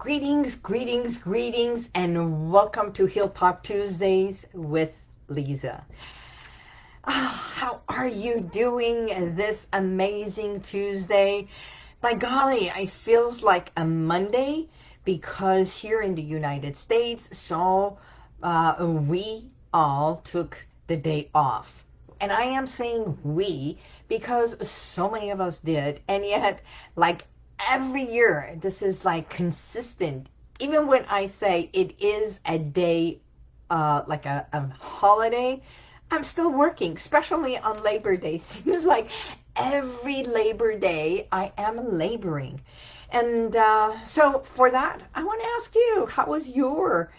Greetings, greetings, greetings, and welcome to Heal Talk Tuesdays with Liza. How are you doing this amazing Tuesday? By golly, it feels like a Monday because here in the United States, we all took the day off. And I am saying we because so many of us did, and yet, like every year, this is like consistent. Even when I say it is a day, like a holiday, I'm still working, especially on Labor Day. Seems like every Labor Day I am laboring. And so for that, I want to ask you, how was your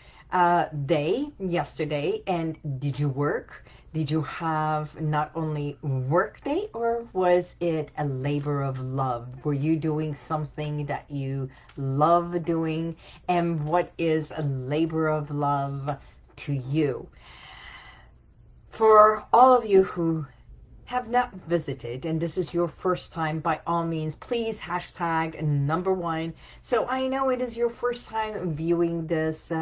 day yesterday? And did you work? Did you have not only work day, or was it a labor of love? Were you doing something that you love doing? And what is a labor of love to you? For all of you who have not visited, and this is your first time, by all means, please hashtag #1. So I know it is your first time viewing this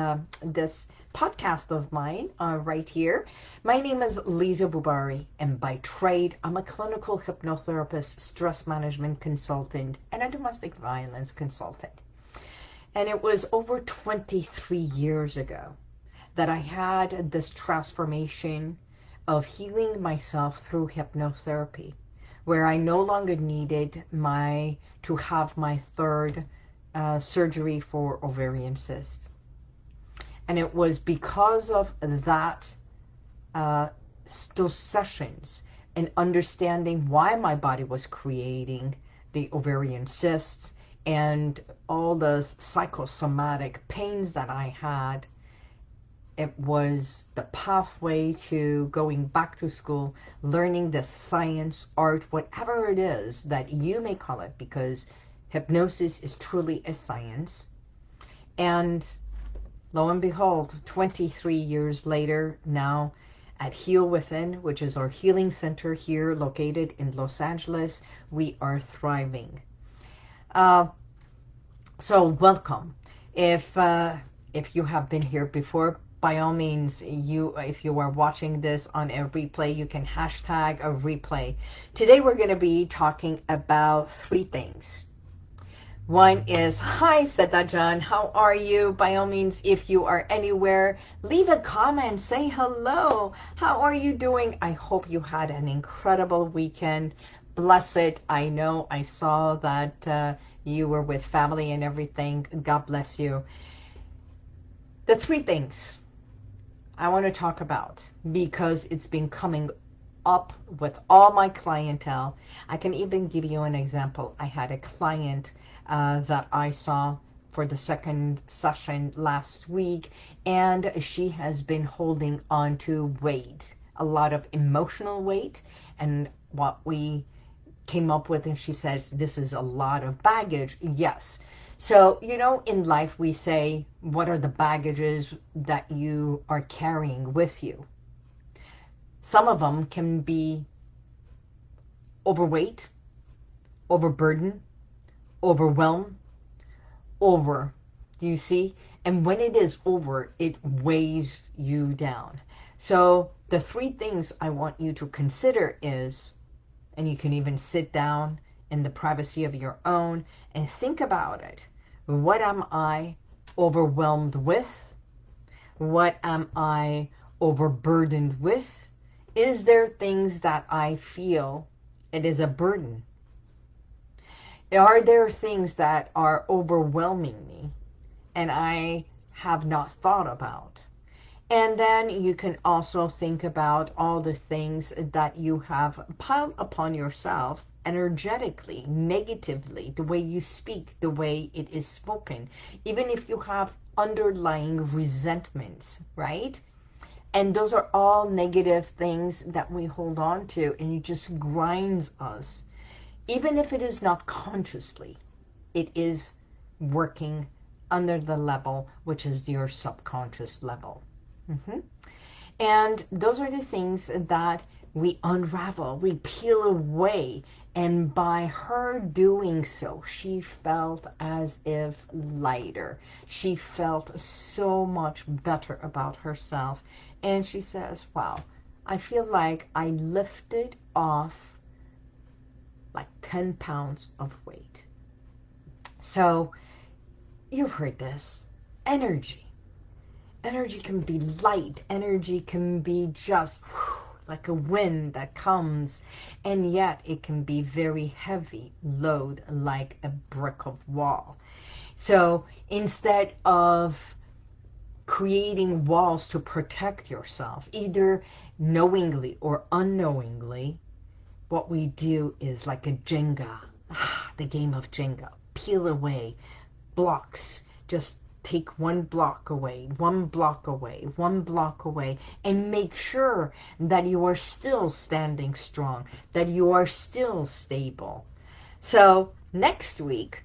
podcast of mine right here. My name is Liza Boubari, and by trade, I'm a clinical hypnotherapist, stress management consultant, and a domestic violence consultant. And it was over 23 years ago that I had this transformation of healing myself through hypnotherapy, where I no longer needed to have my third surgery for ovarian cyst. And it was because of that, those sessions, and understanding why my body was creating the ovarian cysts and all the psychosomatic pains that I had. It was the pathway to going back to school, learning the science, art, whatever it is that you may call it, because hypnosis is truly a science. And lo and behold, 23 years later, now at HealWithin, which is our healing center here located in Los Angeles, we are thriving. So welcome. If you have been here before, by all means, if you are watching this on a replay, you can hashtag a replay. Today we're going to be talking about 3 things. One is, hi, Seta John, how are you? By all means, if you are anywhere, leave a comment, say hello. How are you doing? I hope you had an incredible weekend. Bless it. I know I saw that you were with family and everything. God bless you. The 3 things I want to talk about, because it's been coming up with all my clientele. I can even give you an example. I had a client that I saw for the second session last week, and she has been holding on to weight, a lot of emotional weight. And what we came up with, and she says, this is a lot of baggage. Yes. So, you know, in life we say, what are the baggages that you are carrying with you? Some of them can be overweight, overburden, overwhelmed, over. Do you see? And when it is over, it weighs you down. So the 3 things I want you to consider is, and you can even sit down in the privacy of your own and think about it. What am I overwhelmed with? What am I overburdened with? Is there things that I feel it is a burden? Are there things that are overwhelming me and I have not thought about? And then you can also think about all the things that you have piled upon yourself energetically, negatively, the way you speak, the way it is spoken, even if you have underlying resentments, right? And those are all negative things that we hold on to, and it just grinds us. Even if it is not consciously, it is working under the level, which is your subconscious level. And those are the things that we unravel, we peel away. And by her doing so, she felt as if lighter. She felt so much better about herself. And she says, wow, I feel like I lifted off like 10 pounds of weight. So you've heard this. Energy. Energy can be light. Energy can be just like a wind that comes, and yet it can be very heavy load like a brick of wall. So instead of creating walls to protect yourself, either knowingly or unknowingly, what we do is like a Jenga, the game of Jenga, peel away blocks, just take one block away, one block away, one block away, and make sure that you are still standing strong, that you are still stable. So next week,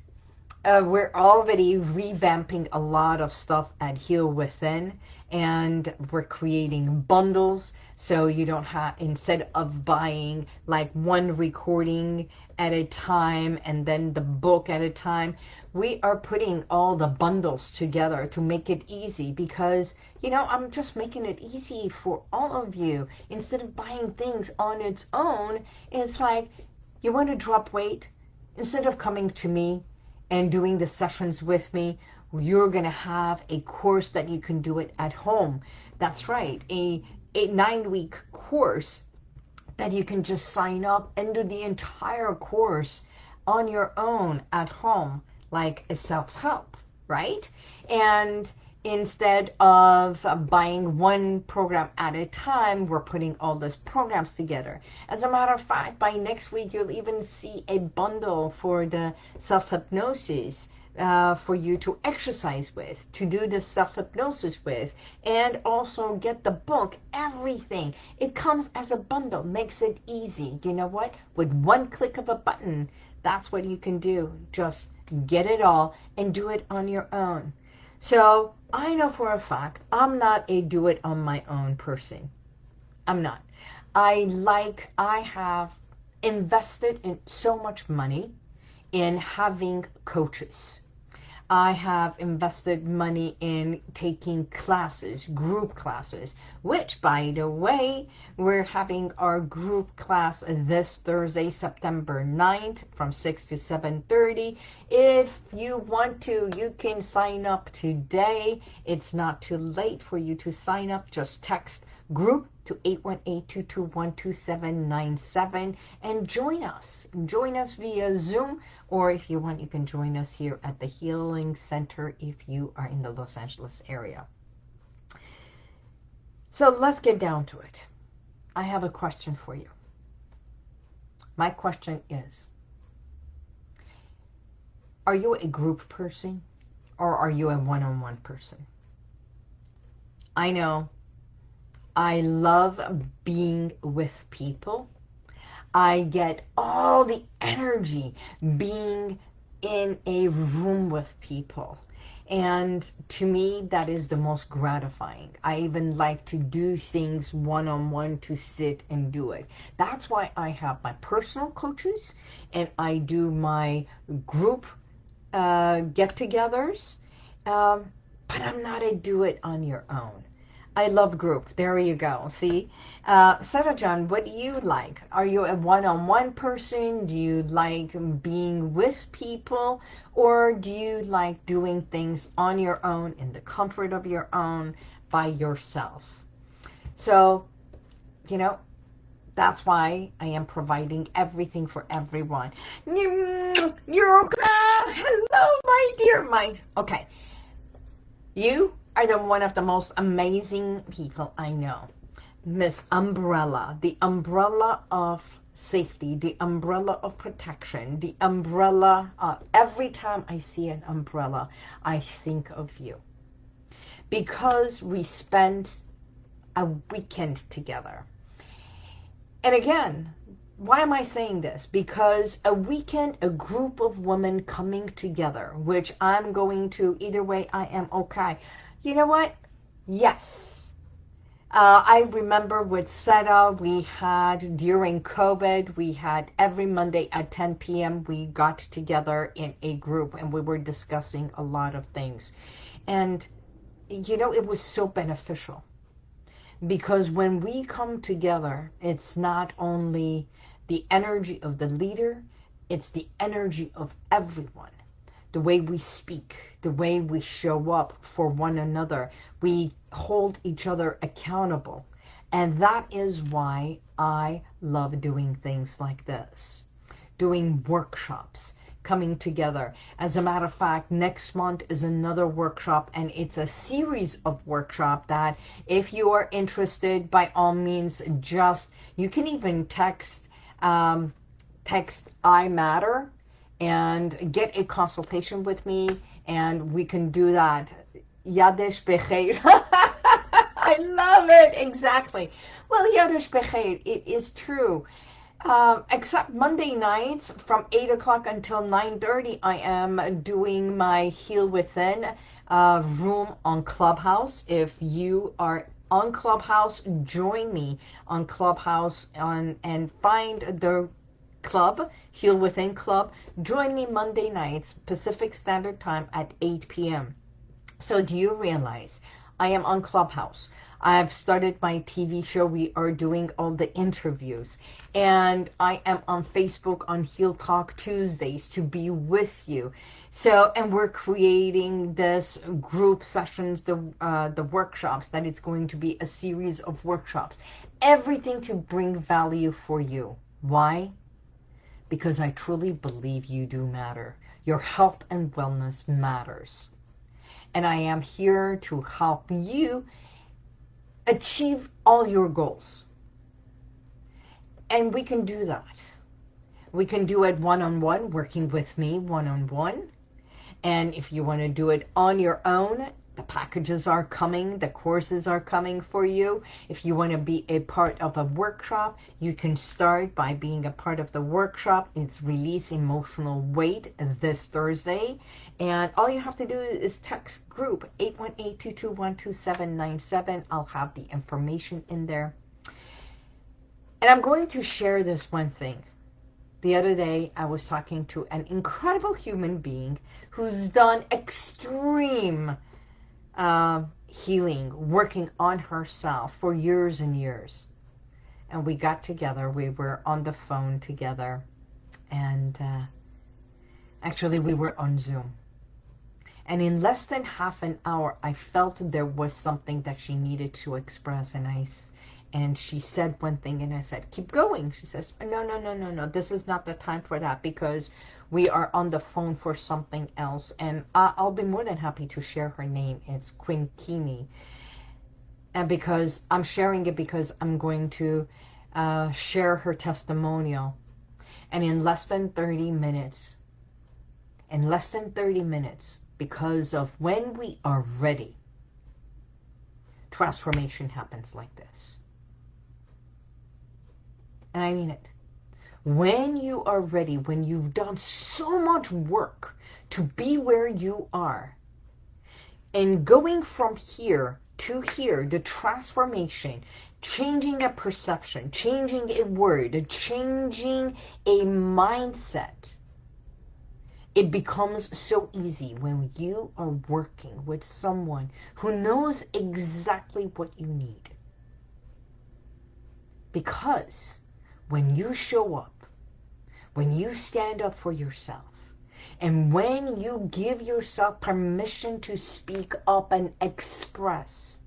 we're already revamping a lot of stuff at HealWithin, and we're creating bundles, so you don't have, instead of buying like one recording at a time and then the book at a time, we are putting all the bundles together to make it easy, because, you know, I'm just making it easy for all of you. Instead of buying things on its own, it's like, you want to drop weight? Instead of coming to me and doing the sessions with me, you're going to have a course that you can do it at home. That's right, a 9-week course that you can just sign up and do the entire course on your own at home, like a self-help, right? And instead of buying one program at a time, we're putting all these programs together. As a matter of fact, by next week, you'll even see a bundle for the self-hypnosis for you to exercise with, to do the self-hypnosis with, and also get the book, everything. It comes as a bundle, makes it easy. You know what? With one click of a button, that's what you can do. Just get it all and do it on your own. So I know for a fact I'm not a do-it-on-my-own person. I'm not. I have invested in so much money in having coaches. I have invested money in taking classes, group classes, which, by the way, we're having our group class this Thursday, September 9th from 6 to 7:30. If you want to, you can sign up today. It's not too late for you to sign up. Just text group to 818-221-2797 and join us. Join us via Zoom, or if you want, you can join us here at the Healing Center if you are in the Los Angeles area. So let's get down to it. I have a question for you. My question is, are you a group person or are you a one-on-one person? I know I love being with people. I get all the energy being in a room with people. And to me, that is the most gratifying. I even like to do things one-on-one, to sit and do it. That's why I have my personal coaches and I do my group get-togethers. But I'm not a do-it-on-your-own. I love group. There you go. See? Sarah John, what do you like? Are you a one-on-one person? Do you like being with people? Or do you like doing things on your own, in the comfort of your own, by yourself? So, you know, that's why I am providing everything for everyone. Hello, my dear. Okay. You are one of the most amazing people I know. Miss Umbrella, the umbrella of safety, the umbrella of protection, the umbrella. Every time I see an umbrella, I think of you. Because we spent a weekend together. And again, why am I saying this? Because a weekend, a group of women coming together, which I'm going to, either way, I am okay. You know what? Yes. I remember with SETA, we had, during COVID, we had every Monday at 10 p.m., we got together in a group and we were discussing a lot of things. And, you know, it was so beneficial because when we come together, it's not only the energy of the leader, it's the energy of everyone. The way we speak, the way we show up for one another. We hold each other accountable. And that is why I love doing things like this. Doing workshops, coming together. As a matter of fact, next month is another workshop, and it's a series of workshops that if you are interested, by all means, just, you can even text I Matter and get a consultation with me, and we can do that. Yadesh Becheir. I love it. Exactly. Well, Yadesh Becheir, it is true. Except Monday nights from 8 o'clock until 9:30, I am doing my Heal Within room on Clubhouse. If you are on Clubhouse, join me on Clubhouse and find the club, Heal Within Club. Join me Monday nights, Pacific Standard Time at 8 p.m. So do you realize I am on Clubhouse? I've started my TV show. We are doing all the interviews. And I am on Facebook on Heal Talk Tuesdays to be with you. So, and we're creating this group sessions, the workshops, that it's going to be a series of workshops. Everything to bring value for you. Why? Because I truly believe you do matter. Your health and wellness matters. And I am here to help you achieve all your goals. And we can do that. We can do it one-on-one, working with me one-on-one. And if you want to do it on your own, the packages are coming, the courses are coming for you. If you want to be a part of a workshop, you can start by being a part of the workshop. It's Release Emotional Weight this Thursday. And all you have to do is text group 818-221-2797. I'll have the information in there. And I'm going to share this one thing. The other day, I was talking to an incredible human being who's done extreme healing, working on herself for years and years. And we got together. We were on the phone together. And actually, we were on Zoom. And in less than half an hour, I felt there was something that she needed to express. And she said one thing, and I said, keep going. She says, no. This is not the time for that, because we are on the phone for something else. And I'll be more than happy to share her name. It's Quinn Kimi. And because I'm sharing it, because I'm going to share her testimonial. And in less than 30 minutes, because of when we are ready, transformation happens like this. And I mean it. When you are ready, when you've done so much work to be where you are, and going from here to here, the transformation, changing a perception, changing a word, changing a mindset, it becomes so easy when you are working with someone who knows exactly what you need. Because when you show up, when you stand up for yourself, and when you give yourself permission to speak up and express,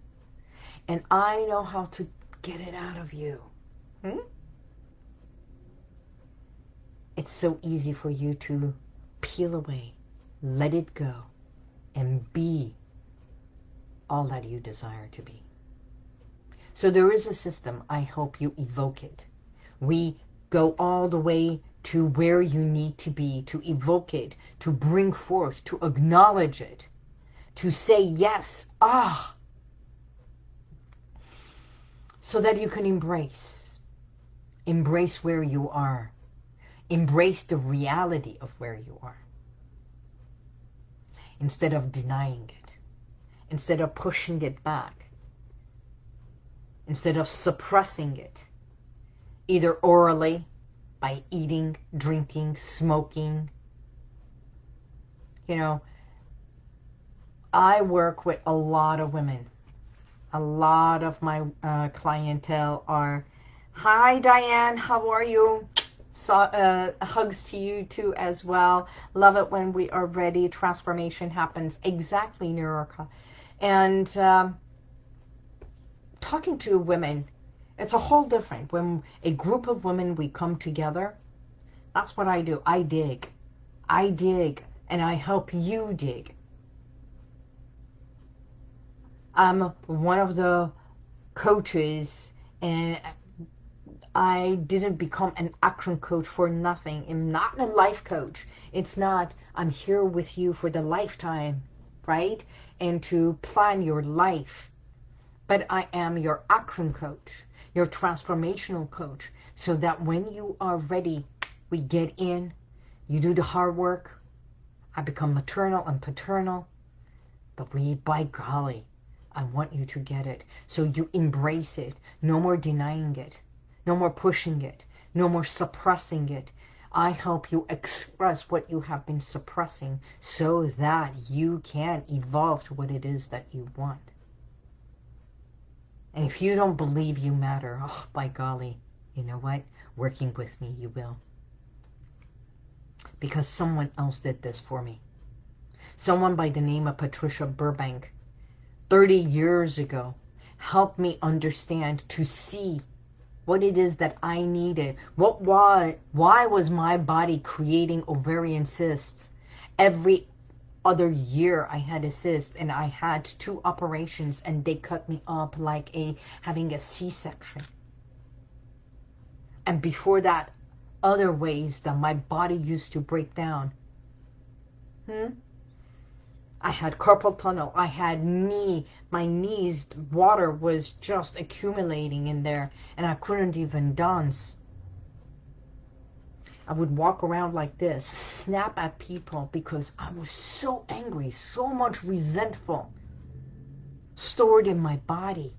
and I know how to get it out of you, it's so easy for you to peel away, let it go, and be all that you desire to be. So there is a system. I hope you evoke it. We go all the way to where you need to be, to evoke it, to bring forth, to acknowledge it, to say yes, so that you can embrace where you are, embrace the reality of where you are, instead of denying it, instead of pushing it back. instead of suppressing it, either orally, by eating, drinking, smoking. You know, I work with a lot of women. A lot of my clientele are, hi Diane, how are you? So, hugs to you too as well. Love it when we are ready. Transformation happens. Exactly, Nurika. And talking to women, it's a whole different. When a group of women, we come together, that's what I do. I dig. I dig, and I help you dig. I'm one of the coaches, and I didn't become an action coach for nothing. I'm not a life coach. It's not, I'm here with you for the lifetime, right? And to plan your life. But I am your action coach, your transformational coach, so that when you are ready, we get in, you do the hard work. I become maternal and paternal. But by golly, I want you to get it. So you embrace it. No more denying it. No more pushing it. No more suppressing it. I help you express what you have been suppressing so that you can evolve to what it is that you want. And if you don't believe you matter, oh, by golly, you know what? Working with me, you will. Because someone else did this for me. Someone by the name of Patricia Burbank, 30 years ago, helped me understand, to see what it is that I needed. Why was my body creating ovarian cysts? Every other year I had a cyst, and I had 2 operations, and they cut me up like having a C-section. And before that, other ways that my body used to break down. I had carpal tunnel. I had my knees, water was just accumulating in there, and I couldn't even dance. I would walk around like this, snap at people because I was so angry, so much resentful stored in my body.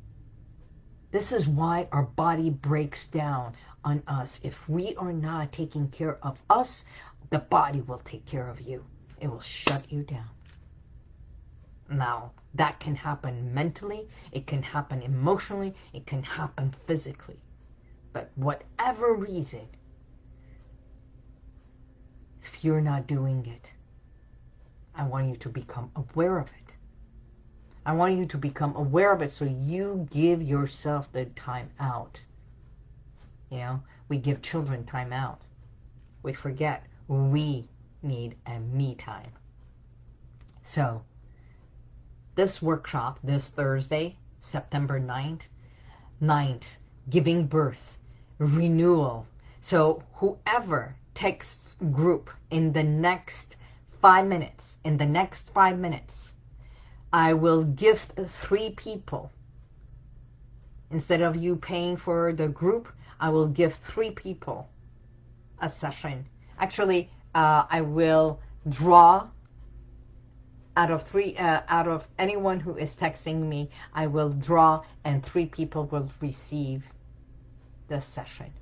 This is why our body breaks down on us. If we are not taking care of us, the body will take care of you. It will shut you down. Now, that can happen mentally, it can happen emotionally, it can happen physically. But whatever reason, if you're not doing it, I want you to become aware of it. I want you to become aware of it so you give yourself the time out. You know, we give children time out. We forget we need a me time. So, this workshop, this Thursday, September 9th, giving birth, renewal. So whoever texts group in the next 5 minutes, I will gift 3 people. Instead of you paying for the group, I will give 3 people a session. Actually, I will draw out of anyone who is texting me, I will draw, and 3 people will receive this session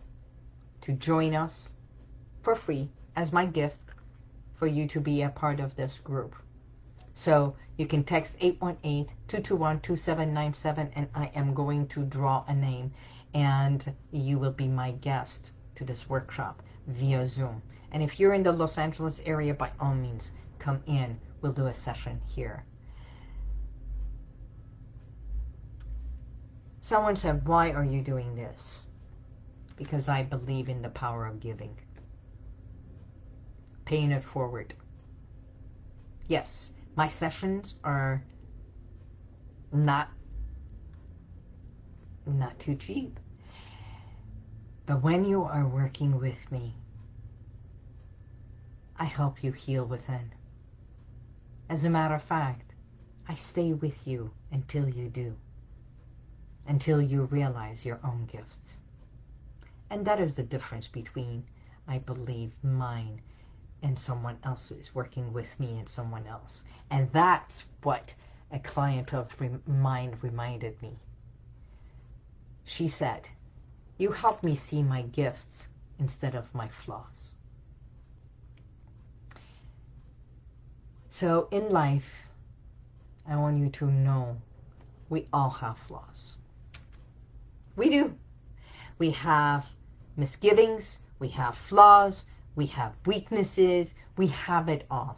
to join us for free as my gift for you to be a part of this group. So you can text 818-221-2797, and I am going to draw a name, and you will be my guest to this workshop via Zoom. And if you're in the Los Angeles area, by all means, come in. We'll do a session here. Someone said, why are you doing this? Because I believe in the power of giving. Paying it forward. Yes, my sessions are not too cheap. But when you are working with me, I help you heal within. As a matter of fact, I stay with you until you do. Until you realize your own gifts. And that is the difference between, I believe, mine and someone else's, working with me and someone else. And that's what a client of mine reminded me. She said, "You help me see my gifts instead of my flaws." So in life, I want you to know we all have flaws. We do. We have misgivings, we have flaws, we have weaknesses, we have it all.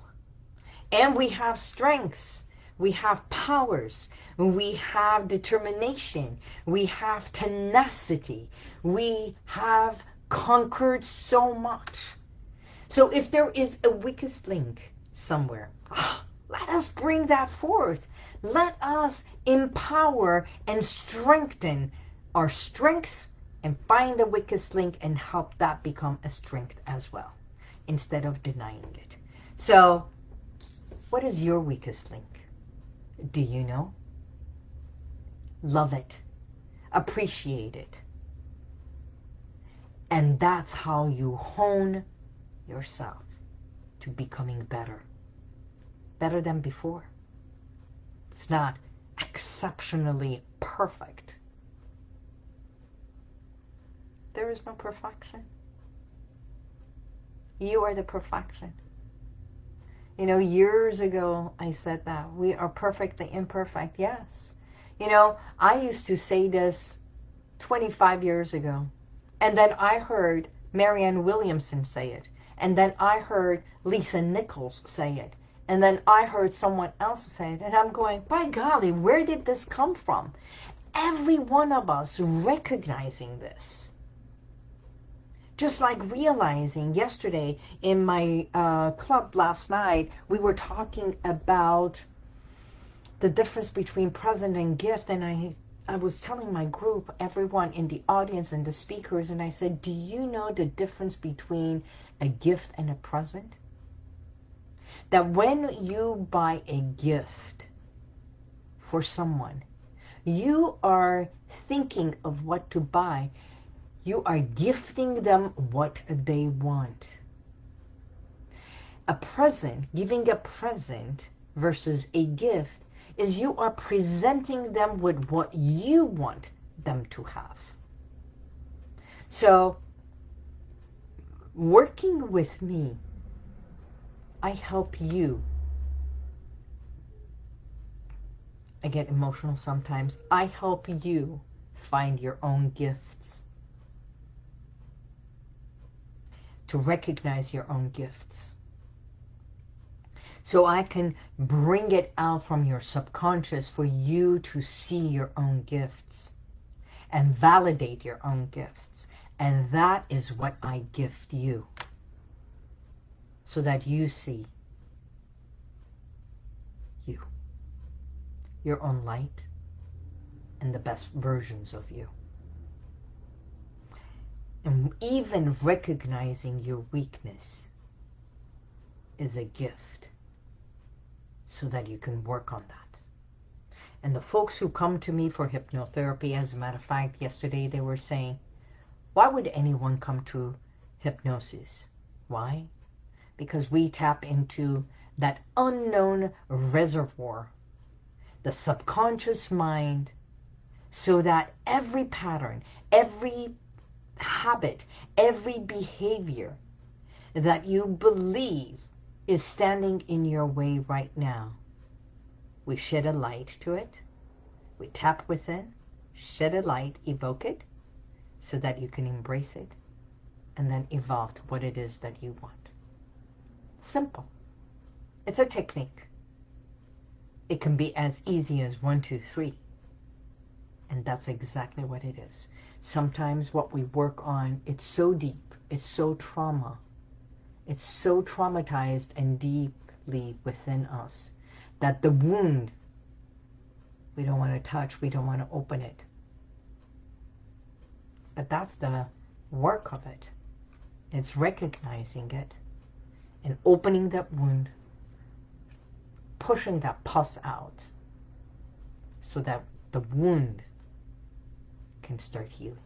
And we have strengths, we have powers, we have determination, we have tenacity, we have conquered so much. So if there is a weakest link somewhere, let us bring that forth. Let us empower and strengthen our strengths and find the weakest link and help that become a strength as well, instead of denying it. So, what is your weakest link? Do you know? Love it. Appreciate it. And that's how you hone yourself to becoming better. Better than before. It's not exceptionally perfect. There is no perfection. You are the perfection. You know, years ago I said that we are perfectly imperfect. Yes. You know, I used to say this 25 years ago. And then I heard Marianne Williamson say it. And then I heard Lisa Nichols say it. And then I heard someone else say it. And I'm going, by golly, where did this come from? Every one of us recognizing this. Just like realizing yesterday in my club last night, we were talking about the difference between present and gift. And I was telling my group, everyone in the audience and the speakers, and I said, do you know the difference between a gift and a present? That when you buy a gift for someone, you are thinking of what to buy. You are gifting them what they want. A present, giving a present versus a gift, is you are presenting them with what you want them to have. So, working with me, I help you. I get emotional sometimes. I help you find your own gifts. To recognize your own gifts. So I can bring it out from your subconscious for you to see your own gifts and validate your own gifts. And that is what I gift you, so that you see you, your own light, and the best versions of you. And even recognizing your weakness is a gift, so that you can work on that. And the folks who come to me for hypnotherapy, as a matter of fact, yesterday they were saying, why would anyone come to hypnosis? Why? Because we tap into that unknown reservoir, the subconscious mind, so that every pattern, every habit, every behavior that you believe is standing in your way right now, we shed a light to it, we tap within, shed a light, evoke it, so that you can embrace it, and then evolve to what it is that you want. Simple. It's a technique. It can be as easy as 1, 2, 3. And that's exactly what it is. Sometimes what we work on, it's so deep, it's so trauma, it's so traumatized and deeply within us that the wound, we don't want to touch, we don't want to open it. But that's the work of it. It's recognizing it and opening that wound, pushing that pus out so that the wound can start healing.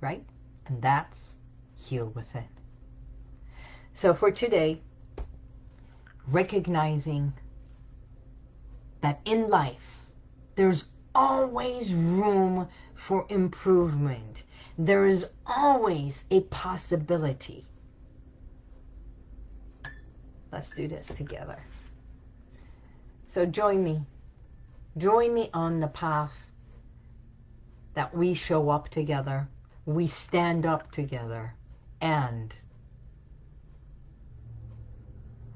Right? And that's heal within. So for today, recognizing that in life, there's always room for improvement. There is always a possibility. Let's do this together. So join me. Join me on the path that we show up together, we stand up together, and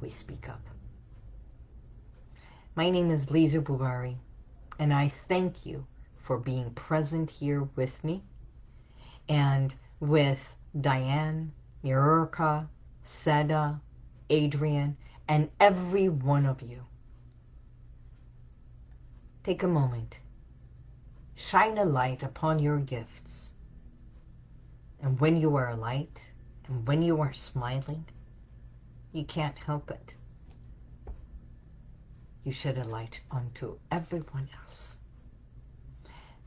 we speak up. My name is Liza Boubari, and I thank you for being present here with me and with Diane, Yurka, Seda, Adrian, and every one of you. Take a moment. Shine a light upon your gifts. And when you are light, and when you are smiling, you can't help it. You shed a light onto everyone else.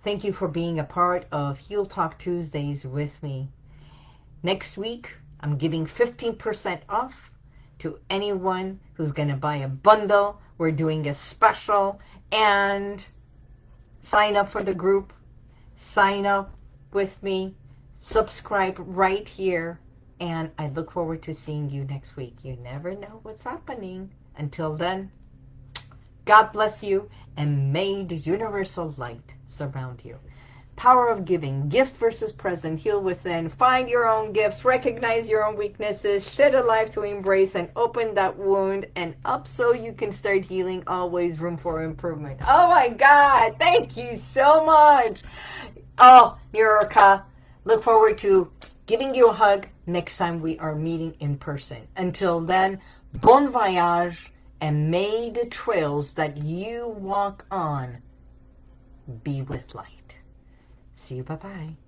Thank you for being a part of Heal Talk Tuesdays with me. Next week, I'm giving 15% off to anyone who's going to buy a bundle. We're doing a special, and sign up for the group. Sign up with me. Subscribe right here. And I look forward to seeing you next week. You never know what's happening. Until then, God bless you, and may the universal light surround you. Power of giving, gift versus present, heal within, find your own gifts, recognize your own weaknesses, shed a life to embrace and open that wound and up so you can start healing. Always room for improvement. Oh my God, thank you so much. Oh, Yurka, look forward to giving you a hug next time we are meeting in person. Until then, bon voyage, and may the trails that you walk on be with light. See you. Bye-bye.